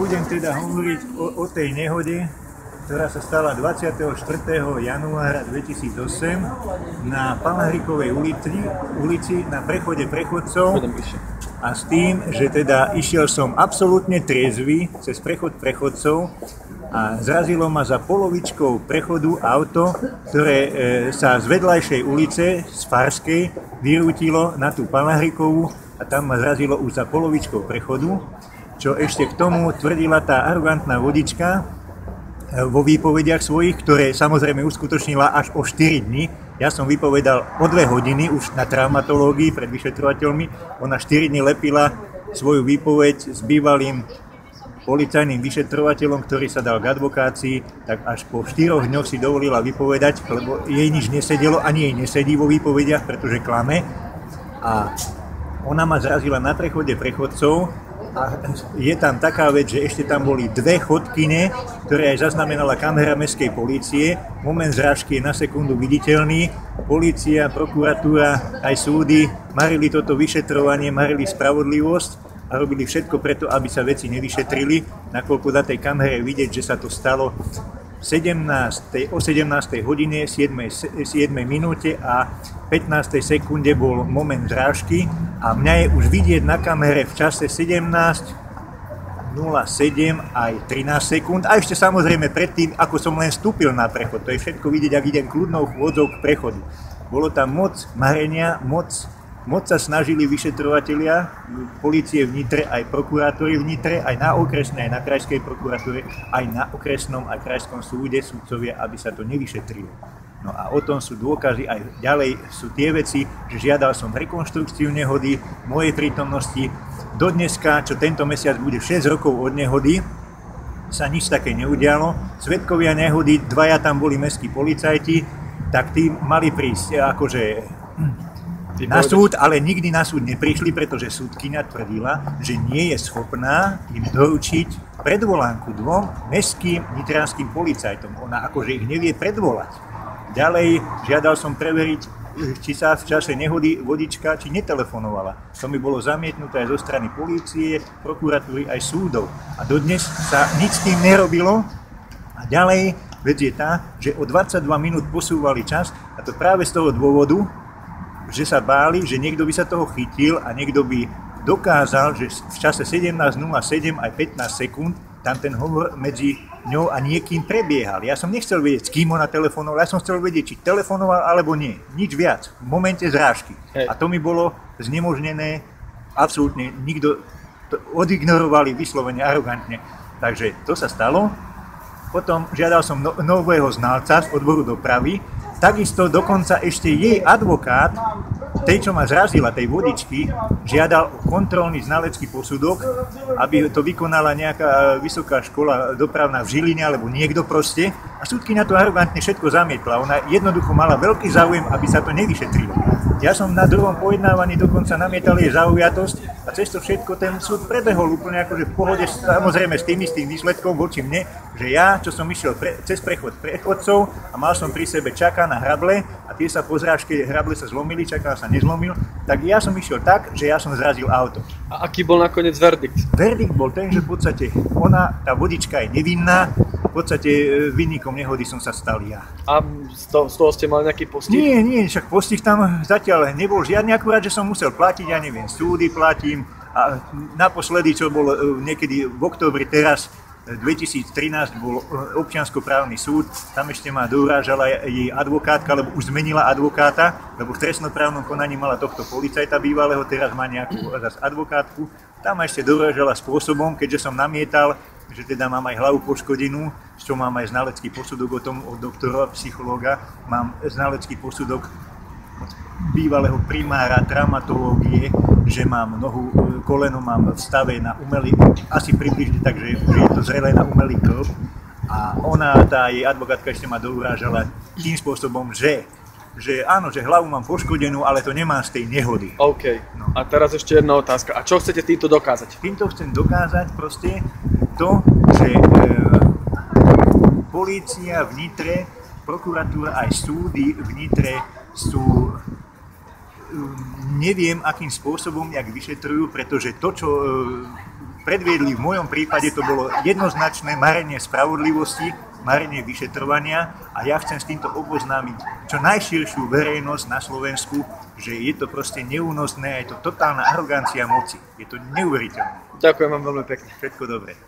budem teda hovoriť o tej nehode, ktorá sa stala 24. januára 2008 na Panahrikovej ulici na prechode prechodcov a s tým, že teda išiel som absolútne triezvy cez prechod prechodcov a zrazilo ma za polovičkou prechodu auto, ktoré sa z vedľajšej ulice, z Farskej, vyrútilo na tú Panahrikovú a tam ma zrazilo už za polovičkou prechodu, čo ešte k tomu tvrdila tá arogantná vodička vo výpovediach svojich, ktoré samozrejme uskutočnila až o 4 dni. Ja som vypovedal o 2 hodiny už na traumatológii pred vyšetrovateľmi. Ona 4 dni lepila svoju výpoveď s bývalým policajným vyšetrovateľom, ktorý sa dal k advokácii, tak až po 4 dňoch si dovolila vypovedať, lebo jej nič nesedelo, ani jej nesedí vo výpovediach, pretože klame. A ona ma zrazila na prechode prechodcov. A je tam taká vec, že ešte tam boli 2 chodkyne, ktoré aj zaznamenala kamera mestskej polície. Moment zrážky je na sekundu viditeľný. Polícia, prokuratúra, aj súdy marili toto vyšetrovanie, marili spravodlivosť a robili všetko preto, aby sa veci nevyšetrili. Nakoľko na tej kamere vidieť, že sa to stalo o 17. hodine, 7. minúte a 15. sekunde bol moment zrážky a mňa je už vidieť na kamere v čase 17:07 aj 13 sekúnd a ešte samozrejme predtým, ako som len vstúpil na prechod. To je všetko vidieť, ak idem kľudnou chôdzou k prechodu. Bolo tam moc marenia, moc sa snažili vyšetrovatelia polície v Nitre, aj prokurátori v Nitre, aj na okresnej, aj na krajskej prokuratúre, aj na okresnom, aj krajskom súde, sudcovia, aby sa to nevyšetrilo. No a o tom sú dôkazy, aj ďalej sú tie veci, že žiadal som rekonštrukciu nehody v mojej prítomnosti. Do dneska, čo tento mesiac bude 6 rokov od nehody, sa nič také neudialo. Svedkovia nehody, 2 tam boli mestskí policajti, tak tí mali prísť akože na súd, ale nikdy na súd neprišli, pretože súdkyňa tvrdila, že nie je schopná im doručiť predvolánku 2 mestským nitranským policajtom. Ona akože ich nevie predvolať. Ďalej žiadal som preveriť, či sa v čase nehody vodička či netelefonovala. To mi bolo zamietnuté aj zo strany polície, prokuratúry aj súdov. A dodnes sa nič s tým nerobilo. A ďalej vec je tá, že o 22 minút posúvali čas a to práve z toho dôvodu, že sa báli, že niekto by sa toho chytil a niekto by dokázal, že v čase 17:07 aj 15 sekúnd tam ten hovor medzi ňou a niekým prebiehal. Ja som nechcel vedieť, s kým ona telefonovala, ja som chcel vedieť, či telefonoval alebo nie. Nič viac. V momente zrážky. A to mi bolo znemožnené absolútne. Nikto to odignorovali vyslovene arogantne. Takže to sa stalo. Potom žiadal som nového znalca z odboru dopravy. Takisto dokonca ešte jej advokát, tej, čo ma zrazila, tej vodičky, žiadal kontrolný znalecký posudok, aby to vykonala nejaká vysoká škola dopravná v Žiline, alebo niekto proste. A súdkyňa to arogantne všetko zamietla. Ona jednoducho mala veľký záujem, aby sa to nevyšetrilo. Ja som na druhom pojednávaní dokonca namietal jej zaujatosť a cez to všetko ten súd prebehol úplne akože v pohode, samozrejme s tým istým výsledkom voči mne, že ja, čo som išiel cez prechod prechodcov a mal som pri sebe čaká na hrable a tie sa po zrážke hrable sa zlomili, čaká sa nezlomil, tak ja som išiel tak, že ja som zrazil auto. A aký bol nakoniec verdikt? Verdikt bol ten, že v podstate ona, tá vodička je nevinná, v podstate vinníkom nehody som sa stal ja. A z toho ste mali nejaký postih? Nie, však postih tam zatiaľ nebol žiadny, akurát, že som musel platiť, ja neviem, súdy platím a naposledy, čo bol niekedy v októbri teraz, 2013 bol občianskoprávny súd, tam ešte ma dourážala jej advokátka, lebo už zmenila advokáta, lebo v trestnoprávnom konaní mala tohto policajta bývalého, teraz má nejakú advokátku, tam ma ešte dourážala spôsobom, keďže som namietal, že teda mám aj hlavu poškodenú, z čo mám aj znalecký posudok o tom od doktora, psychológa, mám znalecký posudok od bývalého primára traumatológie, že mám nohu, koleno mám v stave na umelý, asi približne tak, že je to zrelé na umelý krv. A ona, tá jej advokátka ešte ma dourážala tým spôsobom, že áno, že hlavu mám poškodenú, ale to nemám z tej nehody. OK. No. A teraz ešte jedna otázka. A čo chcete týmto dokázať? Týmto chcem dokázať proste to, že polícia v Nitre, prokuratúra aj súdy v Nitre sú, neviem akým spôsobom, jak vyšetrujú, pretože to, čo predviedli. V mojom prípade to bolo jednoznačné marenie spravodlivosti, marenie vyšetrovania a ja chcem s týmto oboznámiť čo najširšiu verejnosť na Slovensku, že je to proste neúnosné a je to totálna arogancia moci. Je to neuveriteľné. Ďakujem vám veľmi pekne. Všetko dobré.